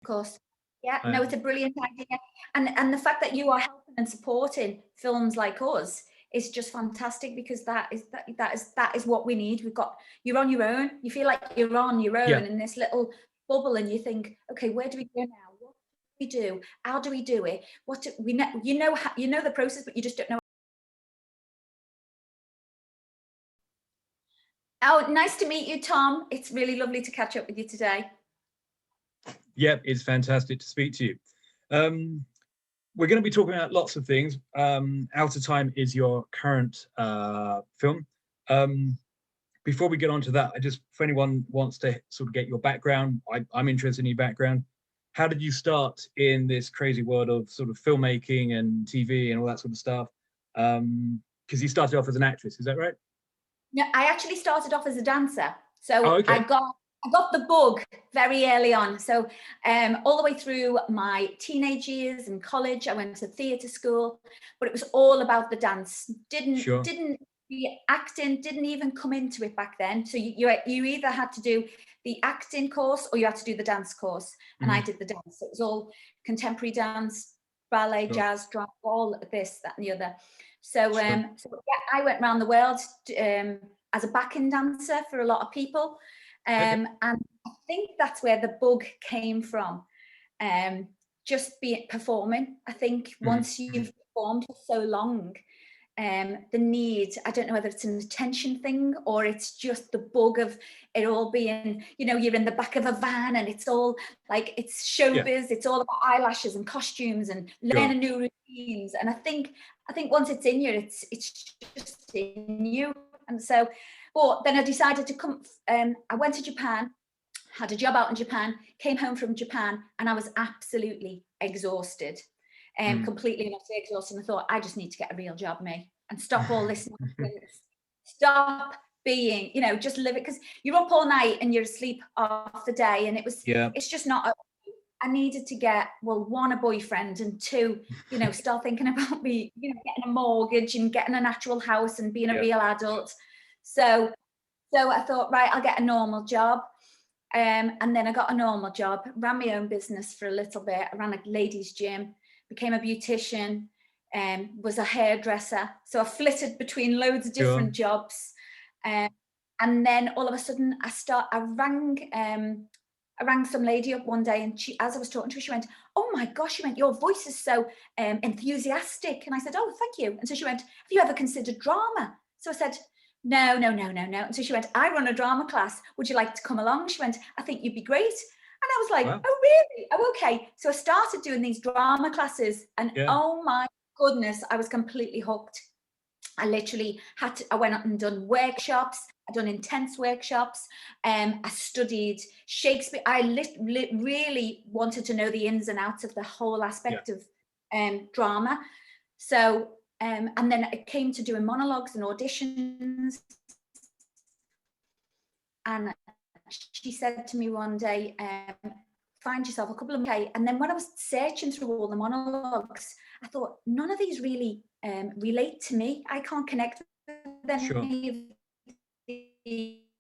course. Yeah, no, it's a brilliant idea. And the fact that you are helping and supporting films like us is just fantastic, because that is what we need. You're on your own. You feel like you're on your own in this little bubble, and you think, okay, where do we go now? What do we do? How do we do it? What do we know? You know the process, but you just don't know. Oh, nice to meet you, Tom. It's really lovely to catch up with you today. Yeah, it's fantastic to speak to you. We're going to be talking about lots of things. Out of Time is your current film. Before we get on to that, for anyone wants to sort of get your background, I'm interested in your background. How did you start in this crazy world of sort of filmmaking and TV and all that sort of stuff? Because you started off as an actress, is that right? No, I actually started off as a dancer. So okay. I got the bug very early on. So all the way through my teenage years and college, I went to theatre school, but it was all about the dance. The acting didn't even come into it back then. So you either had to do the acting course or you had to do the dance course. And I did the dance. So it was all contemporary dance, ballet, jazz, drama, all this, that and the other. So, yeah, I went around the world as a backing dancer for a lot of people. And I think that's where the bug came from. Just performing. I think once you've performed for so long, the need, I don't know whether it's an attention thing or it's just the bug of it all being, you're in the back of a van and it's all like, it's showbiz, it's all about eyelashes and costumes and learning new routines. And I think once it's in you, it's just in you. And so, but then I decided to come, I went to Japan, had a job out in Japan, came home from Japan, and I was absolutely exhausted. Completely and utterly exhausted. And I thought, I just need to get a real job, me, and stop all this nonsense. Stop being, just live it, because you're up all night and you're asleep half the day, and it's just not. I needed to get, well, one, a boyfriend, and two, start thinking about me, getting a mortgage and getting an actual house and being a real adult. So I thought, right, I'll get a normal job. And then I got a normal job, ran my own business for a little bit. I ran a ladies' gym, became a beautician, was a hairdresser. So I flitted between loads of different jobs. And then all of a sudden I rang some lady up one day, and as I was talking to her, she went, "Oh my gosh," she went, "your voice is so enthusiastic." And I said, "Oh, thank you." And so she went, "Have you ever considered drama?" So I said, No. And so she went, "I run a drama class. Would you like to come along?" She went, "I think you'd be great." And I was like, wow. "Oh, really? Oh, okay." So I started doing these drama classes, and oh my goodness, I was completely hooked. I literally I went up and done workshops. I've done intense workshops. I studied Shakespeare. I really wanted to know the ins and outs of the whole aspect of drama. So, and then it came to doing monologues and auditions. And she said to me one day, find yourself a couple of and then when I was searching through all the monologues, I thought, none of these really relate to me. I can't connect with any of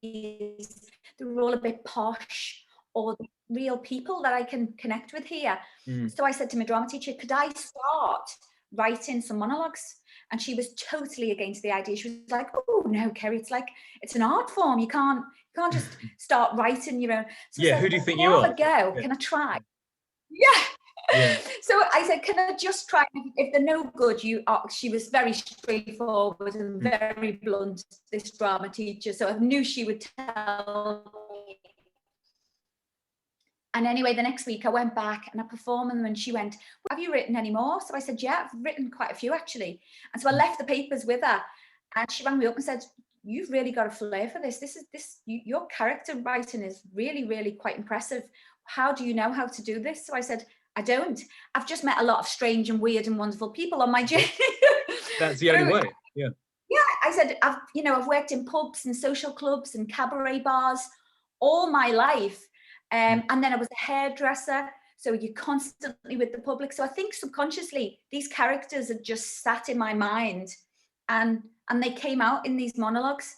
these. They're all a bit posh, or the real people that I can connect with here. So I said to my drama teacher, could I start writing some monologues? And she was totally against the idea. She was like, "Oh no, Kerry, it's an art form. You can't just start writing your own." So said, who do you think you are? Go. Can I try? Yeah. So I said, "Can I just try? If they're no good, you are." She was very straightforward and very blunt, this drama teacher. So I knew she would tell me. And anyway, the next week I went back and I performed them, and she went, "Have you written any more?" So I said, "Yeah, I've written quite a few actually." And so I left the papers with her, and she rang me up and said, "You've really got a flair for this. Your character writing is really, really quite impressive. How do you know how to do this?" So I said, "I don't. I've just met a lot of strange and weird and wonderful people on my journey." That's the only way. Yeah. Yeah, I said, I've worked in pubs and social clubs and cabaret bars all my life. And then I was a hairdresser, so you're constantly with the public. So I think subconsciously these characters had just sat in my mind, and they came out in these monologues.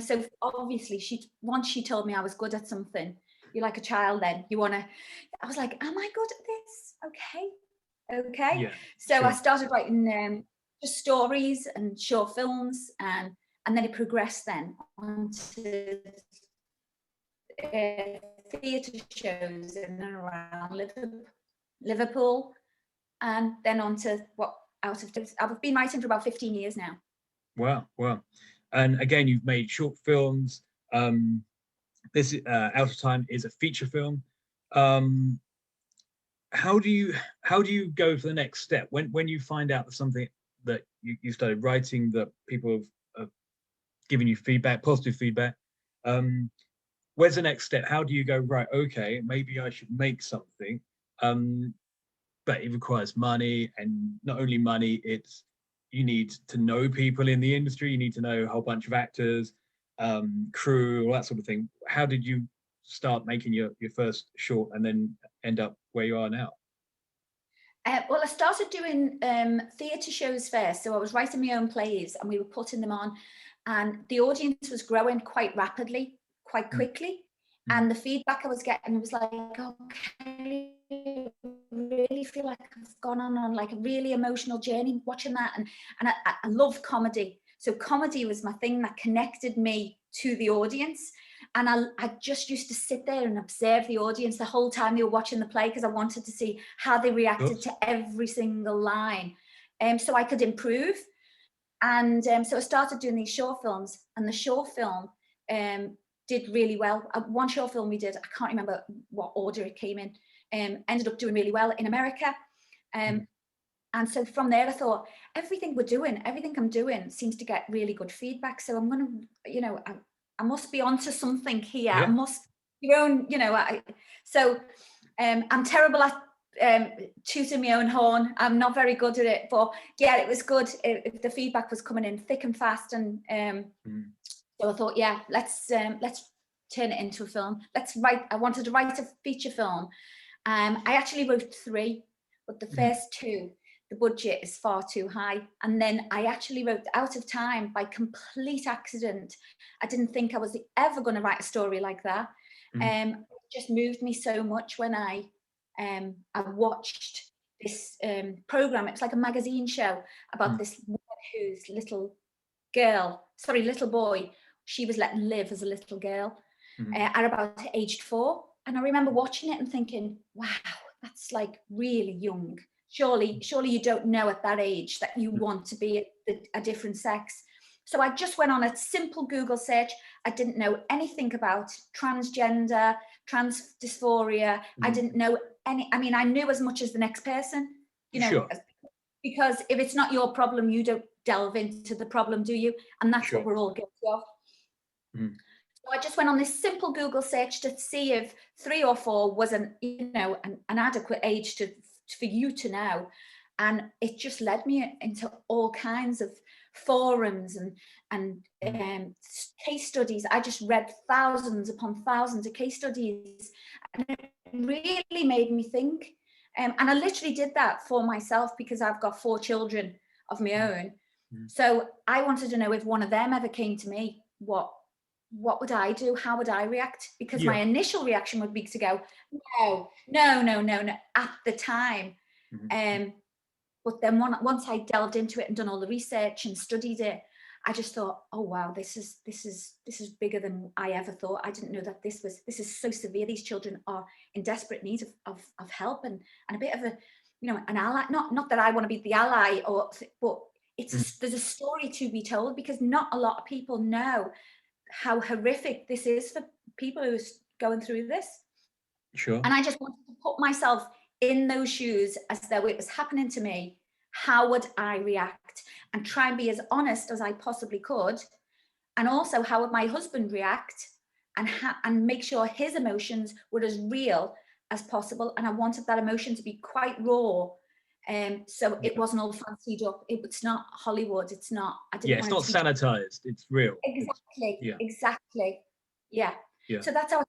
So obviously once she told me I was good at something, you're like a child then. You want to, I was like, am I good at this? Okay. Yeah, So sure. I started writing just stories and short films, and then it progressed then onto theatre shows in and around Liverpool, and then onto I've been writing for about 15 years now. Wow. And again, you've made short films. This Out of Time is a feature film. How do you go for the next step when you find out that something that you started writing, that people have given you feedback, positive feedback? Where's the next step? How do you go, right, okay, maybe I should make something, but it requires money, and not only money, it's you need to know people in the industry, you need to know a whole bunch of actors, crew, all that sort of thing. How did you start making your first short and then end up where you are now? Well, I started doing theatre shows first. So I was writing my own plays and we were putting them on, and the audience was growing quite rapidly, quite quickly. And the feedback I was getting was like, okay, I really feel like I've gone on like a really emotional journey watching that. And I love comedy. So comedy was my thing that connected me to the audience. And I just used to sit there and observe the audience the whole time they were watching the play, because I wanted to see how they reacted to every single line, so I could improve. And so I started doing these short films, and the short film did really well. One short film we did, I can't remember what order it came in, ended up doing really well in America. And so from there I thought, everything I'm doing seems to get really good feedback. So I'm going to, I must be onto something here. Yeah. I must, I'm terrible at tooting my own horn. I'm not very good at it, but yeah, it was good. The feedback was coming in thick and fast, and so I thought, yeah, let's turn it into a film. I wanted to write a feature film. I actually wrote 3, but the first 2, the budget is far too high. And then I actually wrote Out of Time by complete accident. I didn't think I was ever going to write a story like that. It just moved me so much when I watched this program. It was like a magazine show about this woman whose little boy, she was letting live as a little girl at about aged 4. And I remember watching it and thinking, wow, that's like really young. Surely you don't know at that age that you want to be a different sex. So I just went on a simple Google search. I didn't know anything about transgender, trans dysphoria. I didn't know I knew as much as the next person, Sure. Because if it's not your problem, you don't delve into the problem, do you? And that's what we're all guilty of. So I just went on this simple Google search to see if 3 or 4 was an adequate age for you to know. And it just led me into all kinds of forums and case studies. I just read thousands upon thousands of case studies, and it really made me think. And I literally did that for myself, because I've got 4 children of my own. So I wanted to know, if one of them ever came to me, what would I do? How would I react? Because my initial reaction would be to go, no, at the time. But then once I delved into it and done all the research and studied it, I just thought, oh wow, this is bigger than I ever thought. I didn't know that this is so severe. These children are in desperate need of help and a bit of an ally. Not that I want to be the ally, but there's a story to be told, because not a lot of people know how horrific this is for people who are going through this. Sure. And I just wanted to put myself in those shoes as though it was happening to me. How would I react? And try and be as honest as I possibly could. And also, how would my husband react? And make sure his emotions were as real as possible. And I wanted that emotion to be quite raw. So it wasn't all fancied up. It's not Hollywood. It's not. It's not sanitized. It's real. Exactly. Exactly. Yeah. So that's how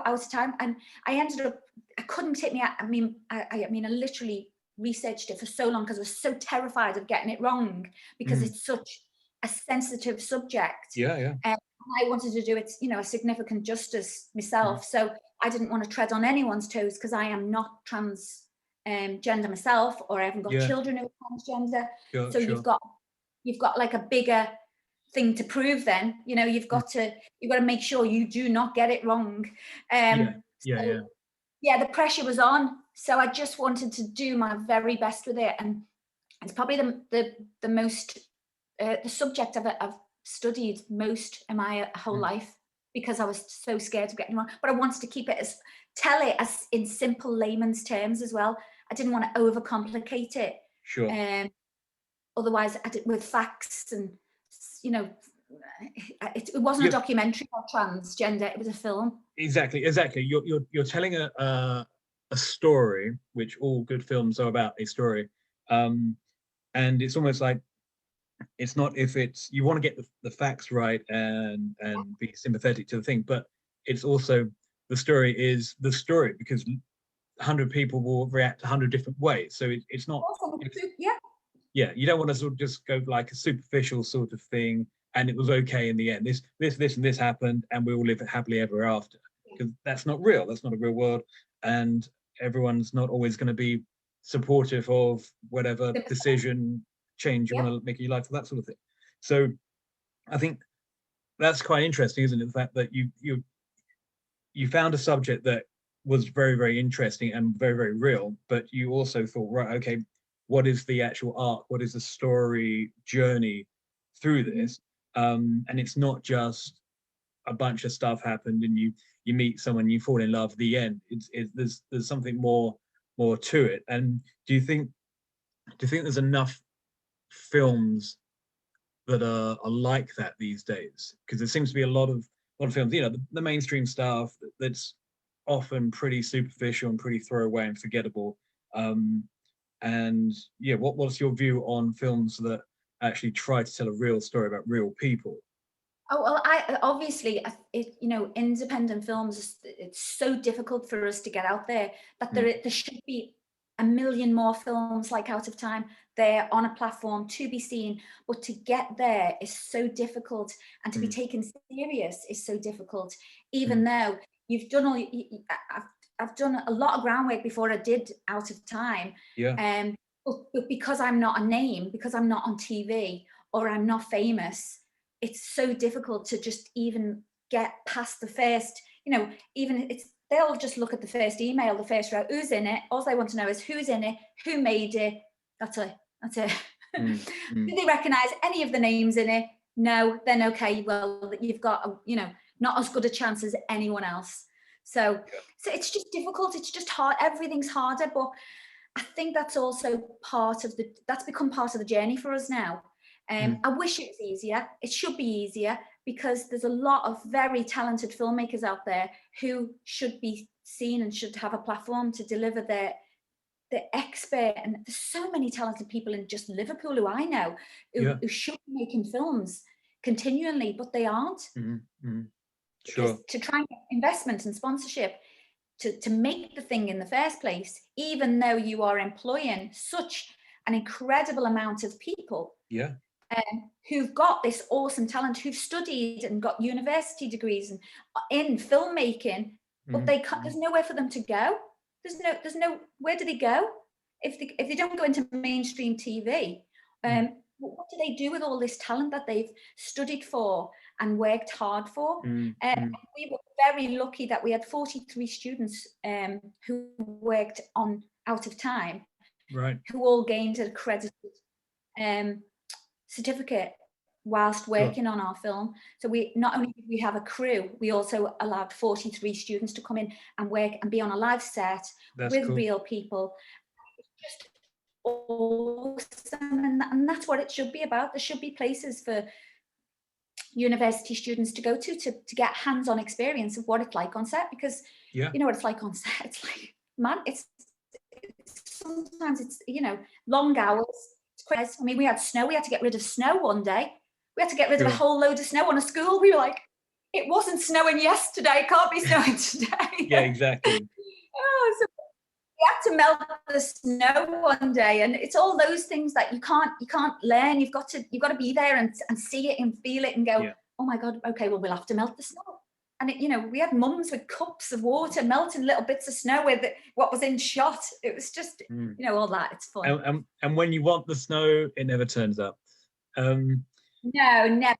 Out of Time. And I ended up. I couldn't take me out. I mean, I literally researched it for so long, because I was so terrified of getting it wrong, because it's such a sensitive subject. And I wanted to do it, a significant justice myself. So I didn't want to tread on anyone's toes because I am not transgender myself, or I haven't got children who are transgender. So you've got like a bigger thing to prove. Then you've got to make sure you do not get it wrong. The pressure was on, so I just wanted to do my very best with it, and it's probably the most the subject I've studied most in my whole life, because I was so scared of getting wrong. But I wanted to keep it tell it as in simple layman's terms as well. I didn't want to overcomplicate it. Otherwise, I did with facts, and it wasn't a documentary about transgender. It was a film. Exactly. You're telling a story, which all good films are about, a story. And it's almost like, it's not if it's, you want to get the facts right and be sympathetic to the thing, but it's also, the story is the story, because 100 people will react 100 different ways. So it's not, you don't want to sort of just go like a superficial sort of thing, and it was okay in the end. This and this happened, and we all live happily ever after. Because that's not real. That's not a real world, and everyone's not always going to be supportive of whatever decision change you want to make in your life, or that sort of thing. So I think that's quite interesting, isn't it? The fact that you found a subject that was very, very interesting and very, very real, but you also thought, right, okay, what is the actual arc? What is the story journey through this? And it's not just a bunch of stuff happened and you meet someone, you fall in love, the end. There's something more to it. And do you think there's enough films that are like that these days? Because there seems to be a lot of films, the mainstream stuff that's often pretty superficial and pretty throwaway and forgettable. And what's your view on films that actually try to tell a real story about real people? Oh, well, I obviously, independent films, it's so difficult for us to get out there that there should be a million more films like Out of Time there on a platform to be seen, but to get there is so difficult, and to be taken serious is so difficult. Even though you've done I've done a lot of groundwork before I did Out of Time. But because I'm not a name, because I'm not on TV or I'm not famous, it's so difficult to just even get past the first, they'll just look at the first email, the first row, who's in it. All they want to know is who's in it, who made it. That's it. Do they recognize any of the names in it? No, then okay, well, you've got, not as good a chance as anyone else. So it's just difficult. It's just hard. Everything's harder, but I think that's also that's become part of the journey for us now. I wish it was easier. It should be easier, because there's a lot of very talented filmmakers out there who should be seen and should have a platform to deliver their expert. And there's so many talented people in just Liverpool who I know who should be making films continually, but they aren't. Sure. To try and get investment and sponsorship to make the thing in the first place, even though you are employing such an incredible amount of people who've got this awesome talent, who've studied and got university degrees in filmmaking, but they can't, there's nowhere for them to go. There's no where do they go if they don't go into mainstream TV? What do they do with all this talent that they've studied for and worked hard for? We were very lucky that we had 43 students who worked on Out of Time, who all gained an accredited certificate whilst working on our film. So we not only did we have a crew, we also allowed 43 students to come in and work and be on a live set with real people. It's just awesome, and that's what it should be about. There should be places for university students to go to get hands-on experience of what it's like on set, because you know what it's like on set. It's like, man, it's sometimes it's long hours. It's crazy. I mean, we had snow. We had to get rid of snow one day. We had to get rid of a whole load of snow on a school. We were like, it wasn't snowing yesterday. It can't be snowing today. Yeah, exactly. So we had to melt the snow one day, and it's all those things that you can't learn. You've got to be there and see it and feel it and go, oh my God, okay, well, we'll have to melt the snow. And it, you know, we had mums with cups of water, melting little bits of snow with it, what was in shot. It was just, you know, all that. It's fun. And when you want the snow, it never turns up. No, never.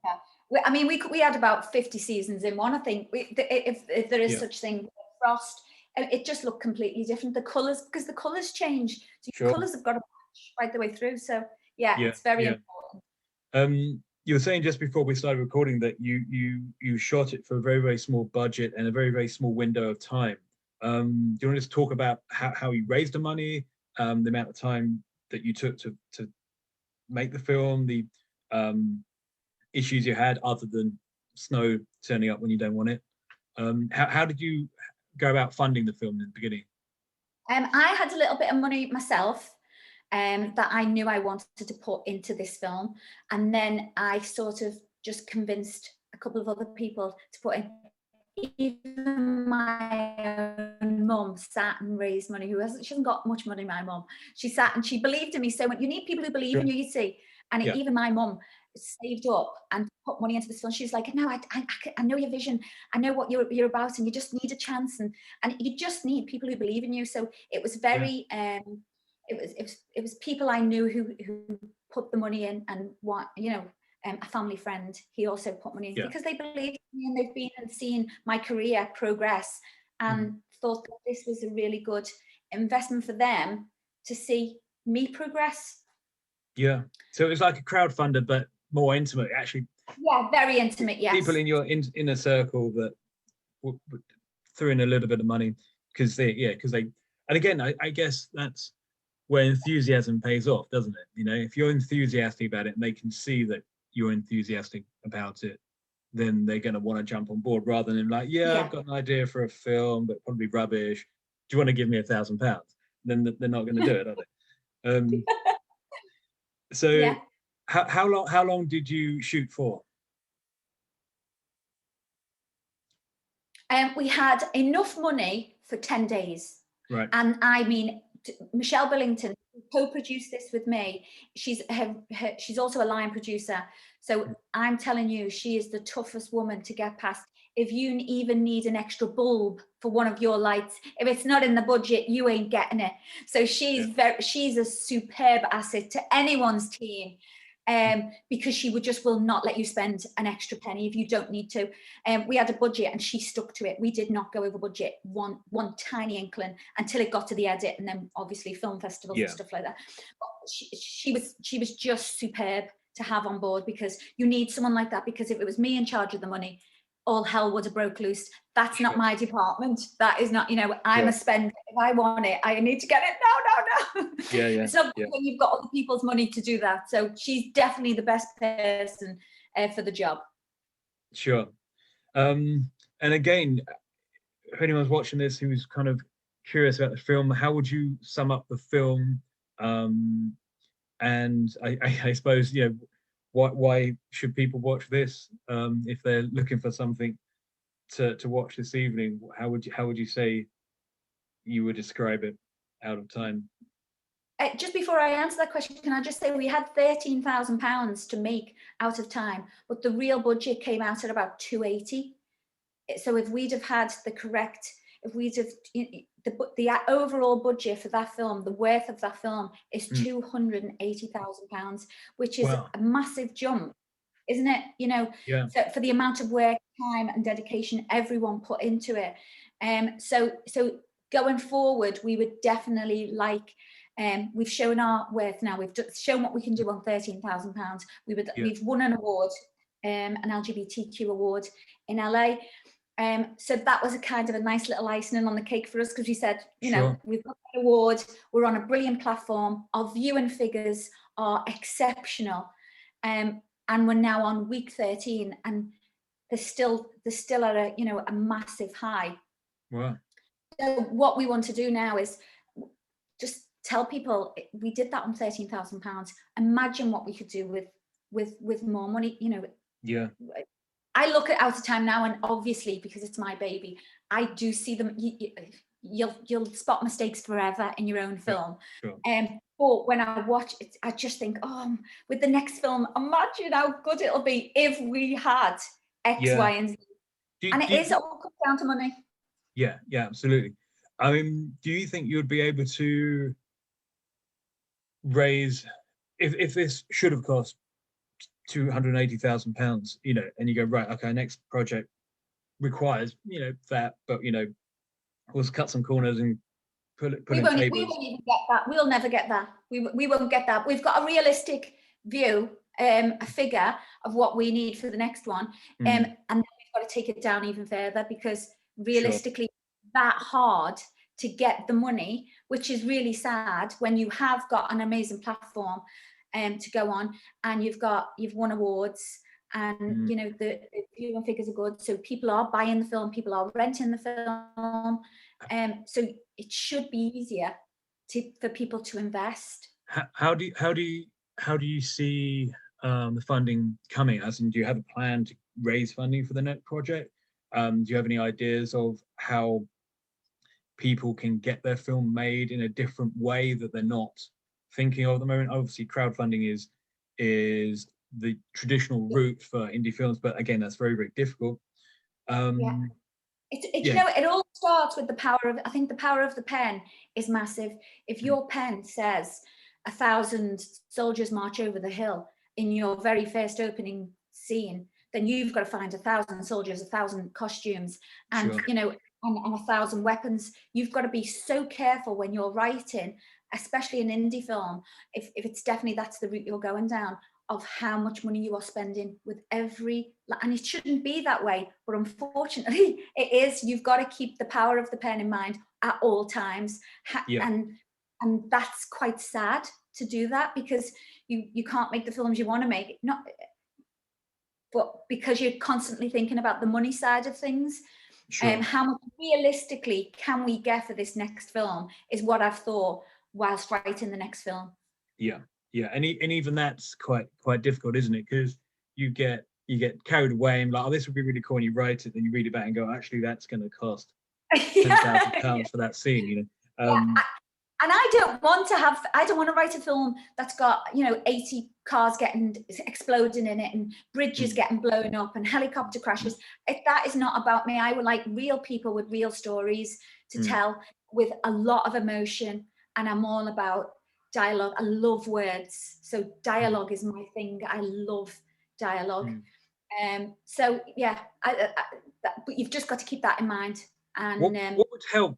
I mean, we had about 50 seasons in one. I think if there is such thing, frost, it just looked completely different. The colours, because the colours change. So your colours have got to match right the way through. So yeah, it's very important. You were saying just before we started recording that you shot it for a very, very small budget and a very, very small window of time. Do you want to just talk about how you raised the money, the amount of time that you took to make the film, the issues you had other than snow turning up when you don't want it? How did you go about funding the film in the beginning? I had a little bit of money myself that I knew I wanted to put into this film. And then I sort of just convinced a couple of other people to put in. Even my own mum sat and raised money. She hasn't got much money, my mum. She sat and she believed in me so much. You need people who believe in you see. And even my mum saved up and put money into this film. She's like, no, I know your vision. I know what you're about, and you just need a chance. And you just need people who believe in you. So it was very, it was people I knew who put the money in, and what, you know, a family friend, he also put money in because they believed in me and they've been and seen my career progress and thought that this was a really good investment for them to see me progress. Yeah. So it was like a crowdfunder, but more intimate, actually. Yeah, very intimate, yes. People in your inner circle that threw in a little bit of money because they, and again, I guess that's where enthusiasm pays off, doesn't it? You know, if you're enthusiastic about it and they can see that you're enthusiastic about it, then they're going to want to jump on board rather than like, I've got an idea for a film, but probably rubbish. Do you want to give me £1,000? Then they're not going to do it, are they? So how long did you shoot for? We had enough money for 10 days. Right. And I mean, Michelle Billington, who co-produced this with me, she's also a line producer. So I'm telling you, she is the toughest woman to get past. If you even need an extra bulb for one of your lights, if it's not in the budget, you ain't getting it. So she's she's a superb asset to anyone's team. Because she will not let you spend an extra penny if you don't need to. We had a budget and she stuck to it. We did not go over budget one tiny inkling until it got to the edit, and then obviously film festivals and stuff like that. But she was just superb to have on board, because you need someone like that, because if it was me in charge of the money, all hell would have broke loose. That's not my department. That is not, you know, I'm a spender. If I want it, I need to get it. No. So when you've got other people's money to do that. So she's definitely the best person for the job. Sure. And again, if anyone's watching this who's kind of curious about the film, how would you sum up the film? And I suppose, you know, why should people watch this if they're looking for something to watch this evening? How would you say you would describe it out of time? Just before I answer that question, can I just say we had £13,000 to make out of time, but the real budget came out at about 280. So if we'd have had the correct, if we'd have the overall budget for that film, the worth of that film is £280,000, which is a massive jump, isn't it? You know, so for the amount of work, time, and dedication everyone put into it. So going forward, we would definitely like. We've shown our worth now. We've shown what we can do on £13,000. We've won an award, an LGBTQ award in LA. So that was a kind of a nice little icing on the cake for us, because we said, you know, we've got an award, we're on a brilliant platform, our viewing figures are exceptional, and we're now on week 13, and they're still at a, you know, a massive high. Wow. So what we want to do now is just tell people we did that on £13,000. Imagine what we could do with more money, you know. Yeah. I look at Out of Time now, and obviously because it's my baby, I do see them. You'll spot mistakes forever in your own film. But when I watch it, I just think, with the next film, imagine how good it'll be if we had X, Y, and Z. And it is all comes down to money. Yeah, absolutely. I mean, do you think you'd be able to raise, if this should have cost £280,000, you know, and you go, right, okay, next project requires, you know, that, but, you know, we'll cut some corners and put in tables. We won't even get that. We'll never get that. We won't get that. We've got a realistic view, a figure of what we need for the next one, and then we've got to take it down even further, because realistically, that hard to get the money, which is really sad when you have got an amazing platform to go on, and you've won awards, and you know the viewing figures are good, so people are buying the film, people are renting the film, so it should be easier for people to invest. How do you see the funding coming? As in, do you have a plan to raise funding for the next project? Do you have any ideas of how people can get their film made in a different way that they're not thinking of at the moment? Obviously, crowdfunding is the traditional route for indie films, but again, that's very, very difficult. You know, it all starts with the power of, I think the power of the pen is massive. If your pen says 1,000 soldiers march over the hill in your very first opening scene, then you've got to find 1,000 soldiers, 1,000 costumes, and you know, and 1,000 weapons. You've got to be so careful when you're writing, especially an indie film, if it's definitely that's the route you're going down, of how much money you are spending with every, and it shouldn't be that way, but unfortunately it is. You've got to keep the power of the pen in mind at all times, and that's quite sad to do that, because you can't make the films you want to make, but because you're constantly thinking about the money side of things. How much realistically can we get for this next film is what I've thought whilst writing the next film. And even that's quite difficult, isn't it? Because you get carried away and like, oh, this would be really cool, and you write it, then you read it back and go, actually, that's going to cost £10,000 for that scene, you know. And I don't want to write a film that's got, you know, 80 cars exploding in it, and bridges getting blown up, and helicopter crashes. That is not about me. I would like real people with real stories to tell, with a lot of emotion, and I'm all about dialogue. I love words, so dialogue is my thing. I love dialogue. So yeah, but you've just got to keep that in mind. And what would help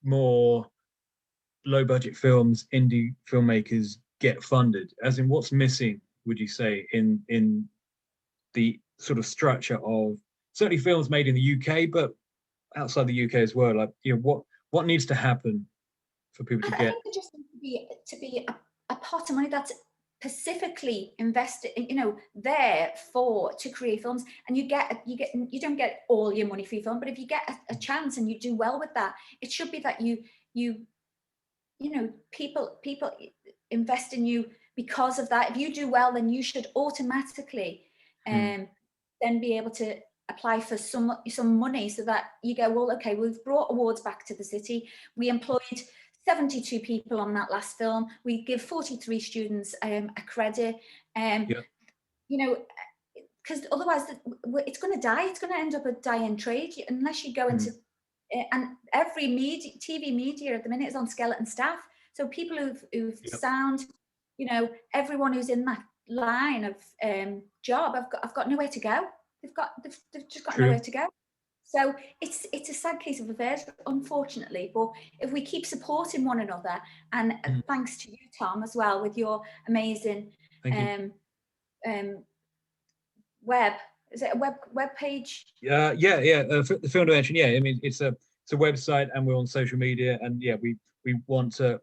more low budget films, indie filmmakers get funded? As in, what's missing, would you say, in the sort of structure of certainly films made in the UK, but outside the UK as well? Like, you know, what needs to happen for people to get? I think there just needs to be a pot of money that's specifically invested, you know, there to create films, and you don't get all your money for your film, but if you get a chance and you do well with that, it should be that you know, people invest in you because of that. If you do well, then you should automatically then be able to apply for some money, so that you go, well, okay, we've brought awards back to the city. We employed 72 people on that last film. We give 43 students a credit. You know, because otherwise it's going to die. It's going to end up a dying trade unless you go into. And every TV media at the minute is on skeleton staff. So people who've sound, you know, everyone who's in that line of job, I've got nowhere to go. They've just got nowhere to go. So it's a sad case of affairs, unfortunately. But if we keep supporting one another, and thanks to you, Tom, as well, with your amazing web. Is it a web page? The FilmDimension. Yeah, I mean, it's a website, and we're on social media, and we want to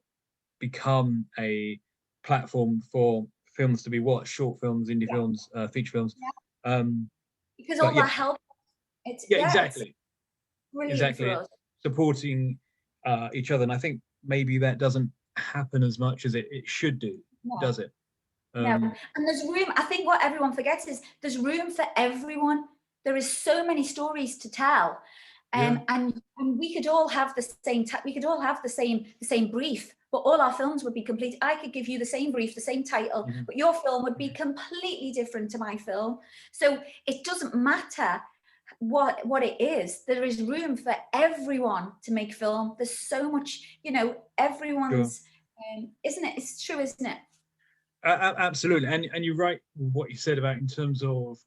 become a platform for films to be watched, short films, indie films, feature films. Because all that help. Exactly. Brilliant for us. Supporting each other, and I think maybe that doesn't happen as much as it should do, does it? No, and there's room. I think what everyone forgets is there's room for everyone. There is so many stories to tell, and we could all have the same. We could all have the same brief, but all our films would be complete. I could give you the same brief, the same title, but your film would be completely different to my film. So it doesn't matter what it is. There is room for everyone to make film. There's so much, you know, everyone's, isn't it? It's true, isn't it? Absolutely. And you're right what you said about in terms of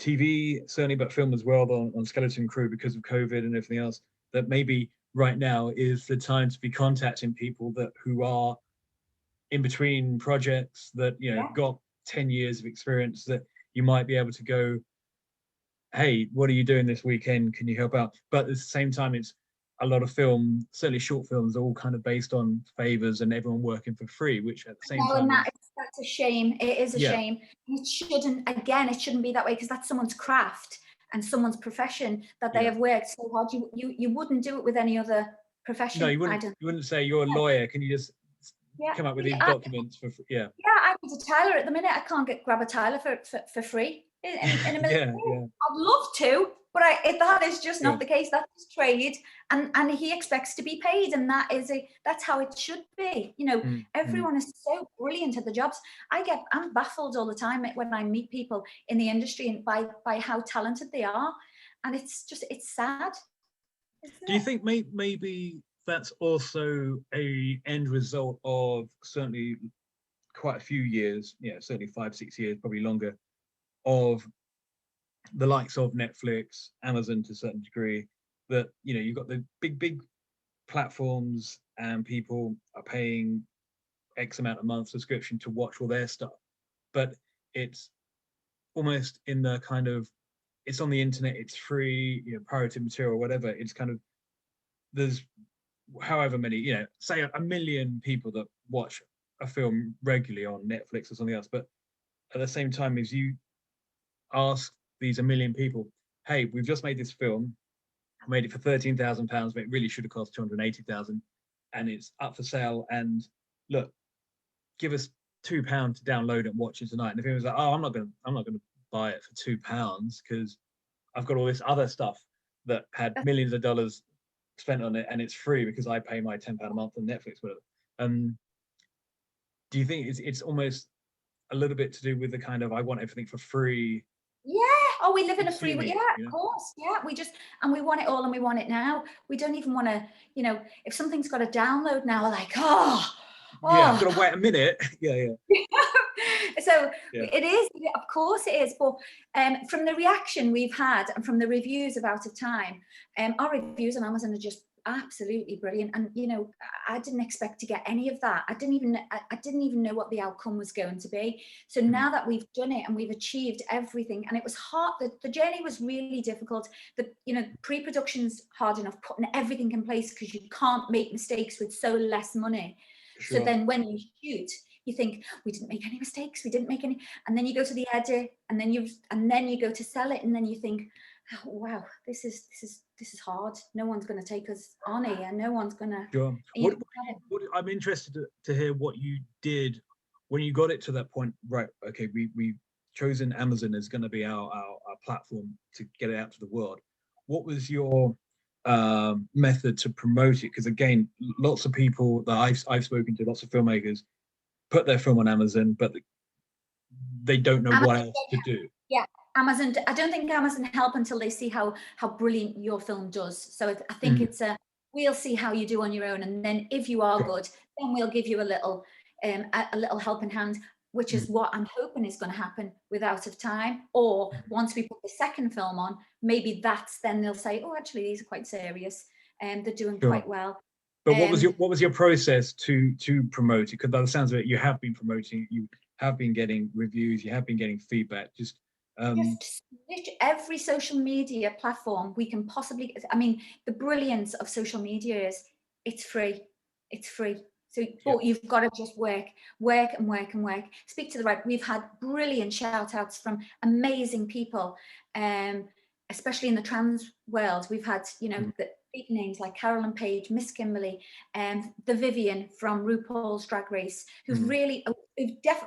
TV, certainly, but film as well on Skeleton Crew because of COVID and everything else, that maybe right now is the time to be contacting people who are in between projects, that, you know, got 10 years of experience, that you might be able to go, hey, what are you doing this weekend? Can you help out? But at the same time, it's a lot of film, certainly short films, are all kind of based on favors and everyone working for free, which at the same time, that's a shame. It is a shame. It shouldn't be that way, because that's someone's craft and someone's profession that they have worked so hard. You wouldn't do it with any other profession. No, you wouldn't say, you're a lawyer, can you just come up with these documents for free? Yeah, I need a Tyler at the minute. I can't grab a Tyler for free in a minute. I'd love to, but that is just not the case. That's his trade, and he expects to be paid, and that's how it should be. You know, everyone is so brilliant at the jobs. I'm baffled all the time when I meet people in the industry and by how talented they are, and it's sad. Do you think maybe that's also a end result of certainly quite a few years, certainly 5-6 years, probably longer, of the likes of Netflix, Amazon to a certain degree, that, you know, you've got the big platforms and people are paying X amount a month subscription to watch all their stuff, but it's almost in the kind of, it's on the internet, it's free, you know, pirated material or whatever. It's kind of, there's however many, you know, say 1 million people that watch a film regularly on Netflix or something else, but at the same time, as you ask these 1 million people, hey, we've just made this film, made it for £13,000, but it really should have cost 280,000, and it's up for sale, and look, give us £2 to download it and watch it tonight. And if anyone's like, oh, I'm not gonna buy it for £2 because I've got all this other stuff that had millions of dollars spent on it, and it's free because I pay my £10 a month on Netflix, whatever. Do you think it's almost a little bit to do with the kind of, I want everything for free? We live in a free world. Of course. We want it all, and we want it now. We don't even want to, you know, if something's got a download now, we're like, I've got to wait a minute. So it is, of course it is, but from the reaction we've had and from the reviews of Out of Time, our reviews on Amazon are just absolutely brilliant. And, you know, I didn't expect to get any of that. I didn't even know what the outcome was going to be. So now that we've done it and we've achieved everything, and it was hard, the journey was really difficult. Pre-production's hard enough, putting everything in place, because you can't make mistakes with so less money. So then when you shoot, you think, we didn't make any mistakes, we didn't make any, and then you go to the edit, and then you go to sell it, and then you think, oh, wow, this is hard. No one's going to take us on here. No one's going to. I'm interested to hear what you did when you got it to that point. Right, okay, we've chosen Amazon as going to be our platform to get it out to the world. What was your method to promote it? Because again, lots of people that I've spoken to, lots of filmmakers, put their film on Amazon, but they don't know what else to do. Amazon, I don't think Amazon help until they see how brilliant your film does. So I think we'll see how you do on your own, and then if you are good, then we'll give you a little helping hand, which is what I'm hoping is going to happen with Out of Time. Or once we put the second film on, maybe then they'll say, oh, actually these are quite serious, and they're doing quite well. But what was your process to promote it? Because by the sounds of it, you have been promoting, you have been getting reviews, you have been getting feedback. Just every social media platform we can possibly. I mean, the brilliance of social media is it's free. So but you've got to just work. Speak to the right. We've had brilliant shout outs from amazing people, especially in the trans world. We've had, you know, the big names like Carolyn Page, Miss Kimberly, the Vivian from RuPaul's Drag Race, who've really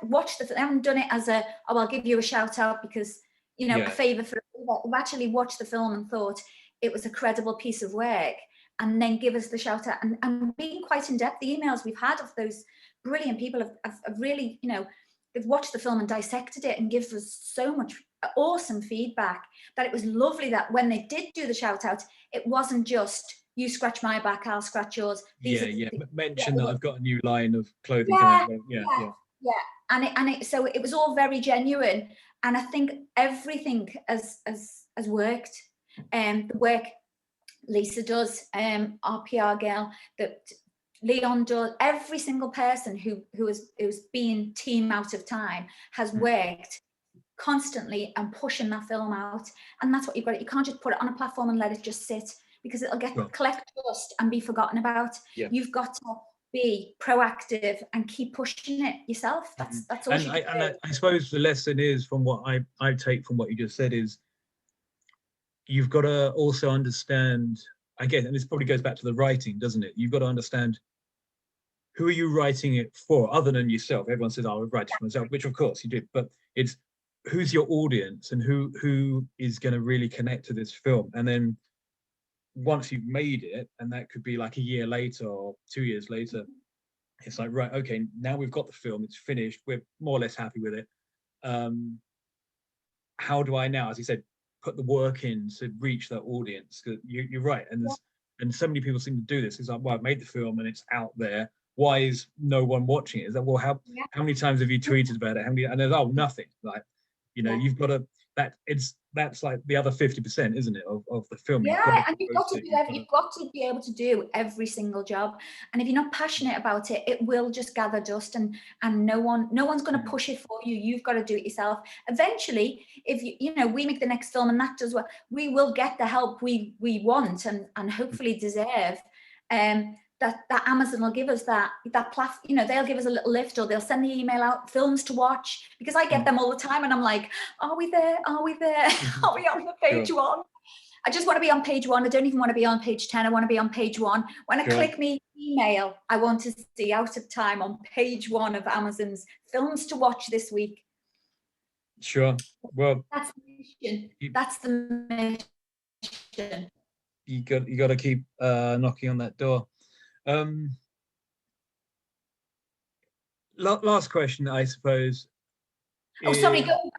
watched they haven't done it as I'll give you a shout out because, you know, a favour for who've actually watched the film and thought it was a credible piece of work, and then give us the shout out, and being quite in depth. The emails we've had of those brilliant people have really, you know, they've watched the film and dissected it and gives us so much awesome feedback, that it was lovely that when they did do the shout out, it wasn't just you scratch my back, I'll scratch yours. Mention that I've got a new line of clothing yeah, coming out. Yeah. And so it was all very genuine. And I think everything has worked. The work Lisa does, our PR girl, that Leon does, every single person who's been team Out of Time has worked constantly and pushing that film out. And that's what you've got. You can't just put it on a platform and let it just sit, because it'll collect dust and be forgotten about. You've got to be proactive and keep pushing it yourself. That's all. And I suppose the lesson is, from what I take from what you just said, is you've got to also understand, again, and this probably goes back to the writing, doesn't it? You've got to understand, who are you writing it for, other than yourself? Everyone says, "I would write it for myself," which of course you do, but it's who's your audience and who is going to really connect to this film. And then once you've made it, and that could be like a year later or 2 years later, it's like, right, okay, now we've got the film, it's finished, we're more or less happy with it. How do I now, as you said, put the work in to reach that audience? Because you're right, and so many people seem to do this. It's like, well, I've made the film and it's out there. Why is no one watching it? Is that, well, how many times have you tweeted about it? How many? And there's nothing. Like, you've got to, that's like the other 50%, isn't it, of the film? And you've got to be able to do every single job. And if you're not passionate about it, it will just gather dust, and no one's going to push it for you. You've got to do it yourself. Eventually, if we make the next film and that does well, we will get the help we want and hopefully deserve. That Amazon will give us that platform, they'll give us a little lift, or they'll send the email out, films to watch, because I get them all the time, and I'm like, are we there? Are we on the page one? I just want to be on page one. I don't even want to be on page 10. I want to be on page one. When I click me email, I want to see Out of Time on page one of Amazon's films to watch this week. Sure. Well, that's the mission. That's the mission. You got to keep knocking on that door. Last question, I suppose. Sorry, go.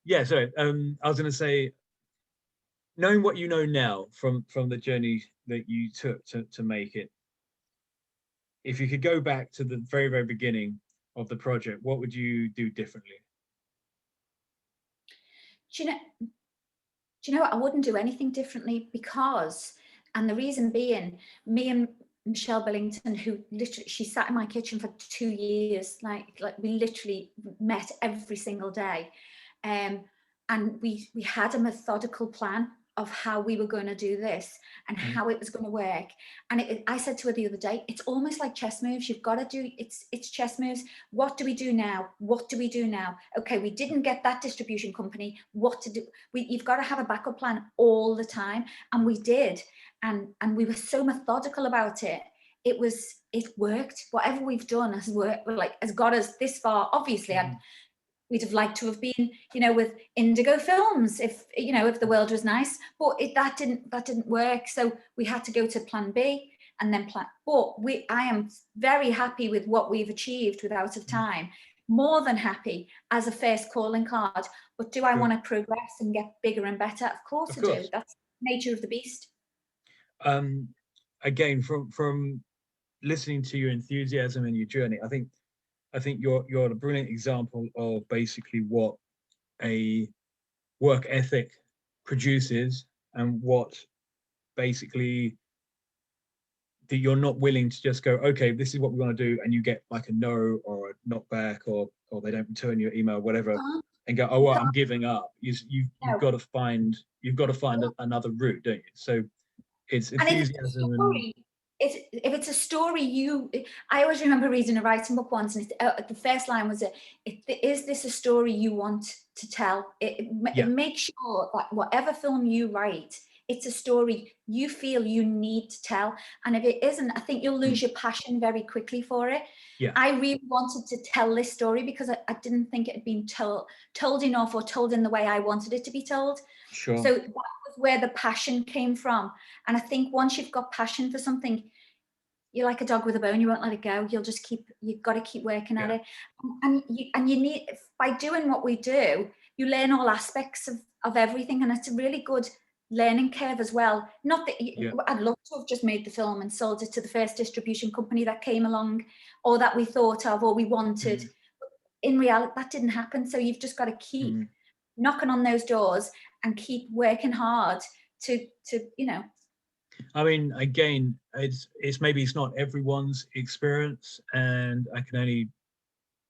Yeah, sorry. I was going to say, knowing what you know now from the journey that you took to make it, if you could go back to the very, very beginning of the project, what would you do differently? Do you know what? I wouldn't do anything differently, because, and the reason being, me and Michelle Billington, who literally, she sat in my kitchen for 2 years, like we literally met every single day, and we had a methodical plan of how we were going to do this and how it was going to work. And I said to her the other day, it's almost like chess moves. You've got to do, it's chess moves. What do we do now? What do we do now? Okay, we didn't get that distribution company. What to do? You've got to have a backup plan all the time. And we did. And we were so methodical about it. It worked. Whatever we've done has worked, has got us this far. Obviously, we'd have liked to have been, with Indigo Films, if the world was nice, but that didn't work. So we had to go to plan B and then but I am very happy with what we've achieved with Out of Time, more than happy as a first calling card. But do I want to progress and get bigger and better? Of course I do. That's the nature of the beast. Again, from listening to your enthusiasm and your journey, I think you're a brilliant example of basically what a work ethic produces, and what basically that you're not willing to just go, okay, this is what we want to do, and you get like a no or a knockback, or they don't return your email, whatever, and go, oh, well, I'm giving up. You've got to find another route, don't you? So it's enthusiasm. If it's a story, I always remember reading a writing book once, and the first line was, is this a story you want to tell? It makes sure that whatever film you write, it's a story you feel you need to tell. And if it isn't, I think you'll lose your passion very quickly for it. I really wanted to tell this story because I didn't think it had been told enough, or told in the way I wanted it to be told. Sure. So that was where the passion came from. And I think once you've got passion for something, you're like a dog with a bone. You won't let it go. You've got to keep working at it. And you need, by doing what we do, you learn all aspects of everything. And it's a really good learning curve as well. Not that I'd love to have just made the film and sold it to the first distribution company that came along, or that we thought of, or we wanted. In reality, that didn't happen. So you've just got to keep knocking on those doors and keep working hard to you know. I mean, again, it's maybe it's not everyone's experience, and I can only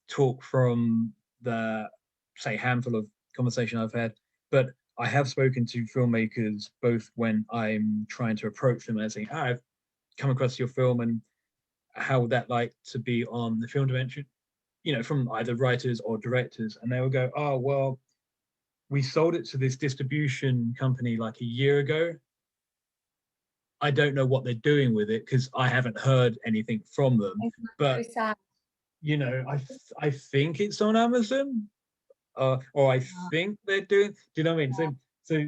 talk from the, say, handful of conversation I've had, but I have spoken to filmmakers both when I'm trying to approach them and saying, I've come across your film and how would that like to be on the FilmDimension, you know, from either writers or directors, and they will go, oh, well, we sold it to this distribution company like a year ago. I don't know what they're doing with it because I haven't heard anything from them. But you know, I think it's on Amazon, or I think they're doing. Do you know what I mean? So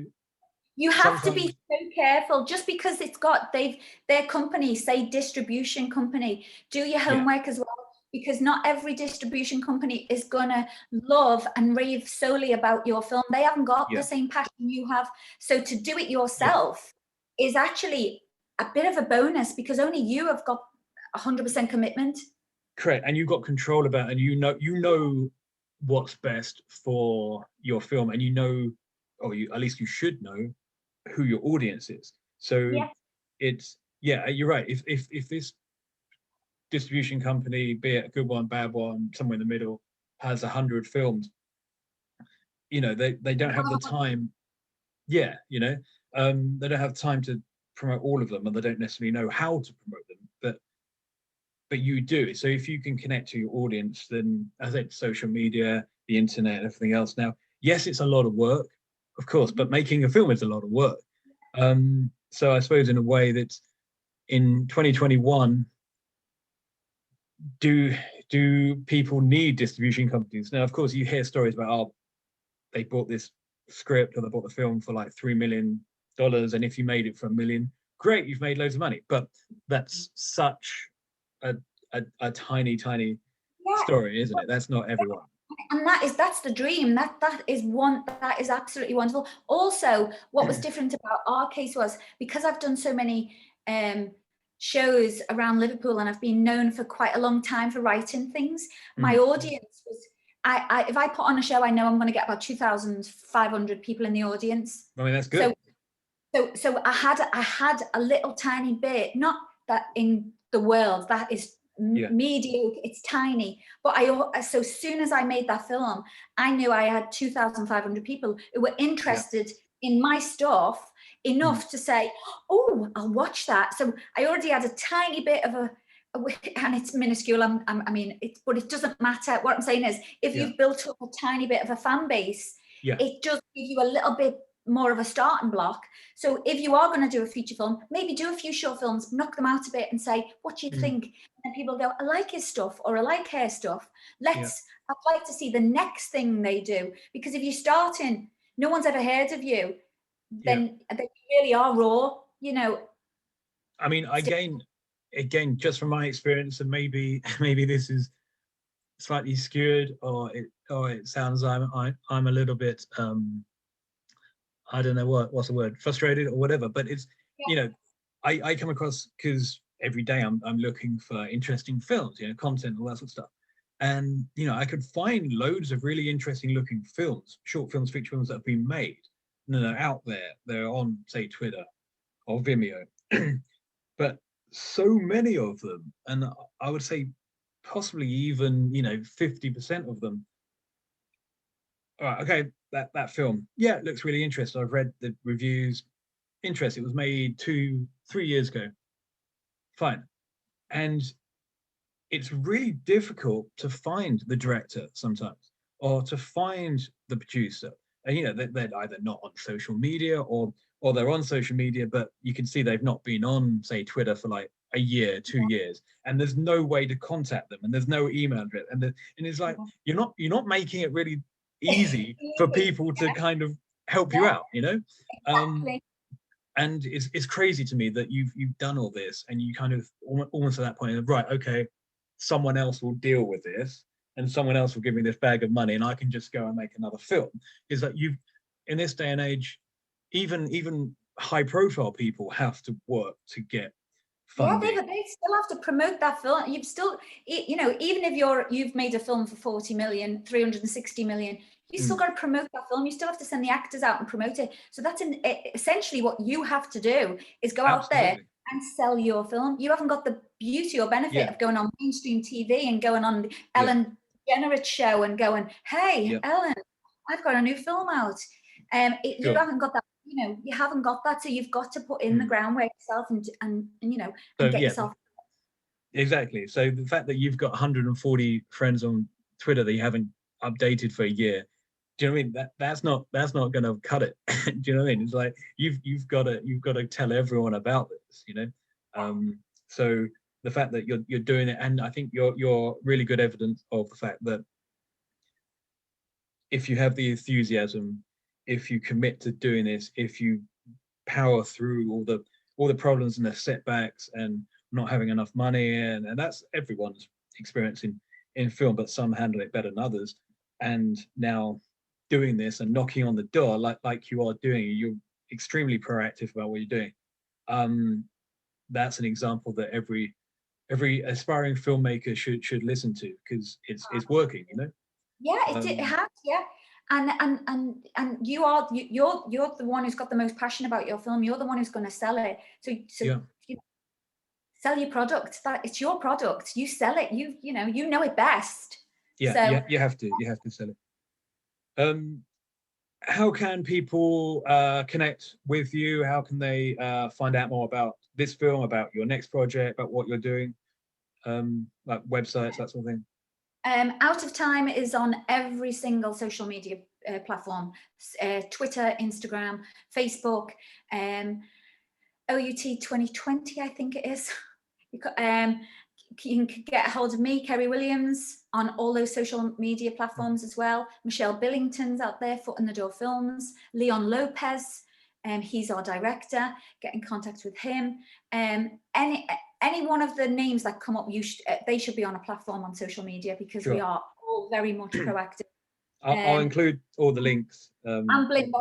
you have to be so careful. Just because it's got their company, say distribution company, do your homework as well. Because not every distribution company is gonna love and rave solely about your film. They haven't got the same passion you have. So to do it yourself is actually a bit of a bonus, because only you have got 100% commitment. Correct, and you've got control about, and you know what's best for your film, and you know, or at least you should know who your audience is. So it's you're right. If this distribution company, be it a good one, bad one, somewhere in the middle, has 100 films, you know, they don't have the time. You know, they don't have time to promote all of them, and they don't necessarily know how to promote them, but you do. So if you can connect to your audience, then I think social media, the internet, everything else. Now, yes, it's a lot of work, of course, but making a film is a lot of work. So I suppose in a way that in 2021, do people need distribution companies? Now, of course, you hear stories about, oh, they bought this script or they bought the film for like $3 million, and if you made it for $1 million, great, you've made loads of money. But that's such a tiny story, isn't it? That's not everyone. And that's the dream. That is absolutely wonderful. Also, what was different about our case was, because I've done so many shows around Liverpool and I've been known for quite a long time for writing things, my audience was, if I put on a show, I know I'm going to get about 2,500 people in the audience. I mean, that's good. So I had a little tiny bit, not that in the world, that is mediocre, it's tiny, but so as soon as I made that film, I knew I had 2,500 people who were interested in my stuff enough to say, oh, I'll watch that. So I already had a tiny bit of and it's minuscule, I mean, but it doesn't matter. What I'm saying is, if you've built up a tiny bit of a fan base, it does give you a little bit more of a starting block. So if you are going to do a feature film, maybe do a few short films, knock them out a bit and say, what do you think? And people go, I like his stuff, or I like her stuff. I'd like to see the next thing they do. Because if you're starting, no one's ever heard of you, then they really are raw, you know. I mean, again, just from my experience, and maybe this is slightly skewed, or it sounds I'm a little bit I don't know what's the word, frustrated or whatever, but it's you know, I come across, because every day I'm looking for interesting films, you know, content, all that sort of stuff, and you know, I could find loads of really interesting looking films, short films, feature films that have been made, and they're out there, they're on, say, Twitter or Vimeo, but so many of them, and I would say possibly even, you know, 50% of them, all right, okay, that film, it looks really interesting, I've read the reviews, interesting, it was made 2-3 years ago, fine. And it's really difficult to find the director sometimes, or to find the producer, and you know, they're either not on social media, or they're on social media, but you can see they've not been on, say, Twitter for like a year, 2 years, and there's no way to contact them, and there's no email address, and it's like, you're not making it really easy for people to kind of help you out, you know. Exactly. and it's crazy to me that you've done all this, and you kind of almost at that point of, right, okay, someone else will deal with this, and someone else will give me this bag of money, and I can just go and make another film. Is that you've, in this day and age, even high profile people have to work to get funding. Yeah, they still have to promote that film. You've still, you know, even if you've made a film for 40 million, 360 million, you still got to promote that film. You still have to send the actors out and promote it. So that's essentially what you have to do, is go out there and sell your film. You haven't got the beauty or benefit of going on mainstream TV and going on the Ellen DeGeneres show and going, hey, Ellen, I've got a new film out. You haven't got that. You know, you haven't got that, so you've got to put in the groundwork yourself and you know, and get yourself. Exactly. So the fact that you've got 140 friends on Twitter that you haven't updated for a year, do you know what I mean? That's not going to cut it. Do you know what I mean? It's like you've got to tell everyone about this. You know, so the fact that you're doing it, and I think you're really good evidence of the fact that if you have the enthusiasm, if you commit to doing this, if you power through all the problems and the setbacks and not having enough money, and that's everyone's experience in film, but some handle it better than others. And now doing this and knocking on the door like you are doing, you're extremely proactive about what you're doing. That's an example that every aspiring filmmaker should listen to, because it's working, you know. Yeah, it has. Yeah. And you're the one who's got the most passion about your film. You're the one who's going to sell it. So you know, sell your product. That it's your product. You sell it. You know it best. Yeah, so, you have to sell it. How can people connect with you? How can they find out more about this film, about your next project, about what you're doing? Like websites, that sort of thing. Out of Time is on every single social media platform, Twitter, Instagram, Facebook, OUT 2020, I think it is. You can get a hold of me, Kerry Williams, on all those social media platforms as well. Michelle Billington's out there, Foot in the Door Films. Leon Lopez, he's our director. Get in contact with him. Any one of the names that come up, they should be on a platform on social media, because we are all very much proactive. I'll include all the links. And Bling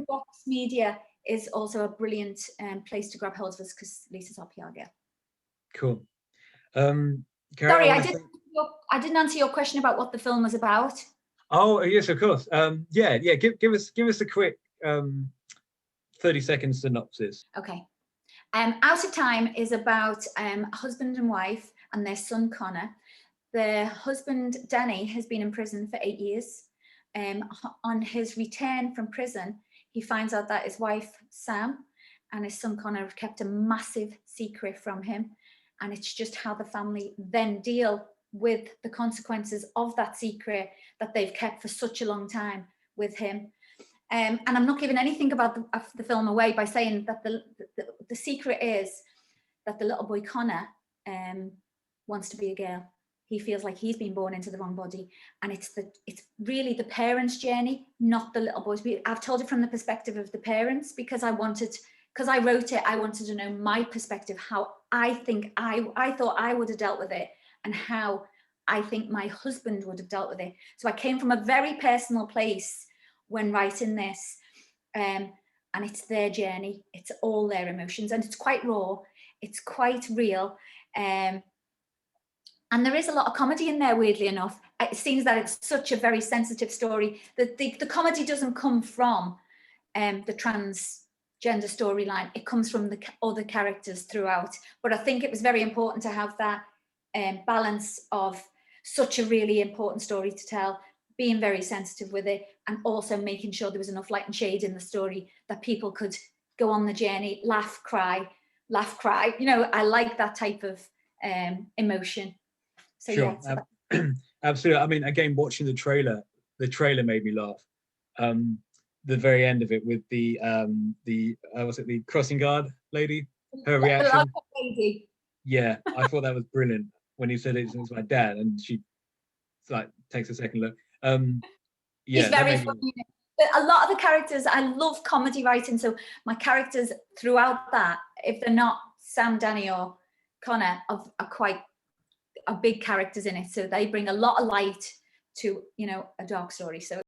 Box Media is also a brilliant place to grab hold of us, because Lisa's our PR girl. Cool. Sorry, I didn't answer your question about what the film was about. Oh yes, of course. Give us a quick 30-second synopsis. Okay. Out of Time is about a husband and wife and their son Connor. The husband, Danny, has been in prison for 8 years. On his return from prison, he finds out that his wife, Sam, and his son Connor have kept a massive secret from him. And it's just how the family then deal with the consequences of that secret that they've kept for such a long time with him. And I'm not giving anything about the film away by saying that the secret is that the little boy Connor wants to be a girl. He feels like he's been born into the wrong body, and it's really the parents' journey, not the little boy's. I've told it from the perspective of the parents, because I wrote it. I wanted to know my perspective, how I think I thought I would have dealt with it, and how I think my husband would have dealt with it. So I came from a very personal place when writing this, and it's their journey, it's all their emotions, and it's quite raw, it's quite real, and there is a lot of comedy in there, weirdly enough. It seems that it's such a very sensitive story that the comedy doesn't come from the transgender storyline, it comes from the other characters throughout. But I think it was very important to have that balance of such a really important story to tell, being very sensitive with it, and also making sure there was enough light and shade in the story that people could go on the journey, laugh, cry. You know, I like that type of emotion. So sure. Yeah, absolutely. I mean, again, watching the trailer made me laugh. The very end of it with the was it the crossing guard lady? Her reaction. Lady. Yeah, I thought that was brilliant when he said it was my dad, and she like takes a second look. Yeah, he's very funny. a lot of the characters, I love comedy writing, so my characters throughout that, if they're not Sam, Danny or Connor, are big characters in it, so they bring a lot of light to, you know, a dark story. So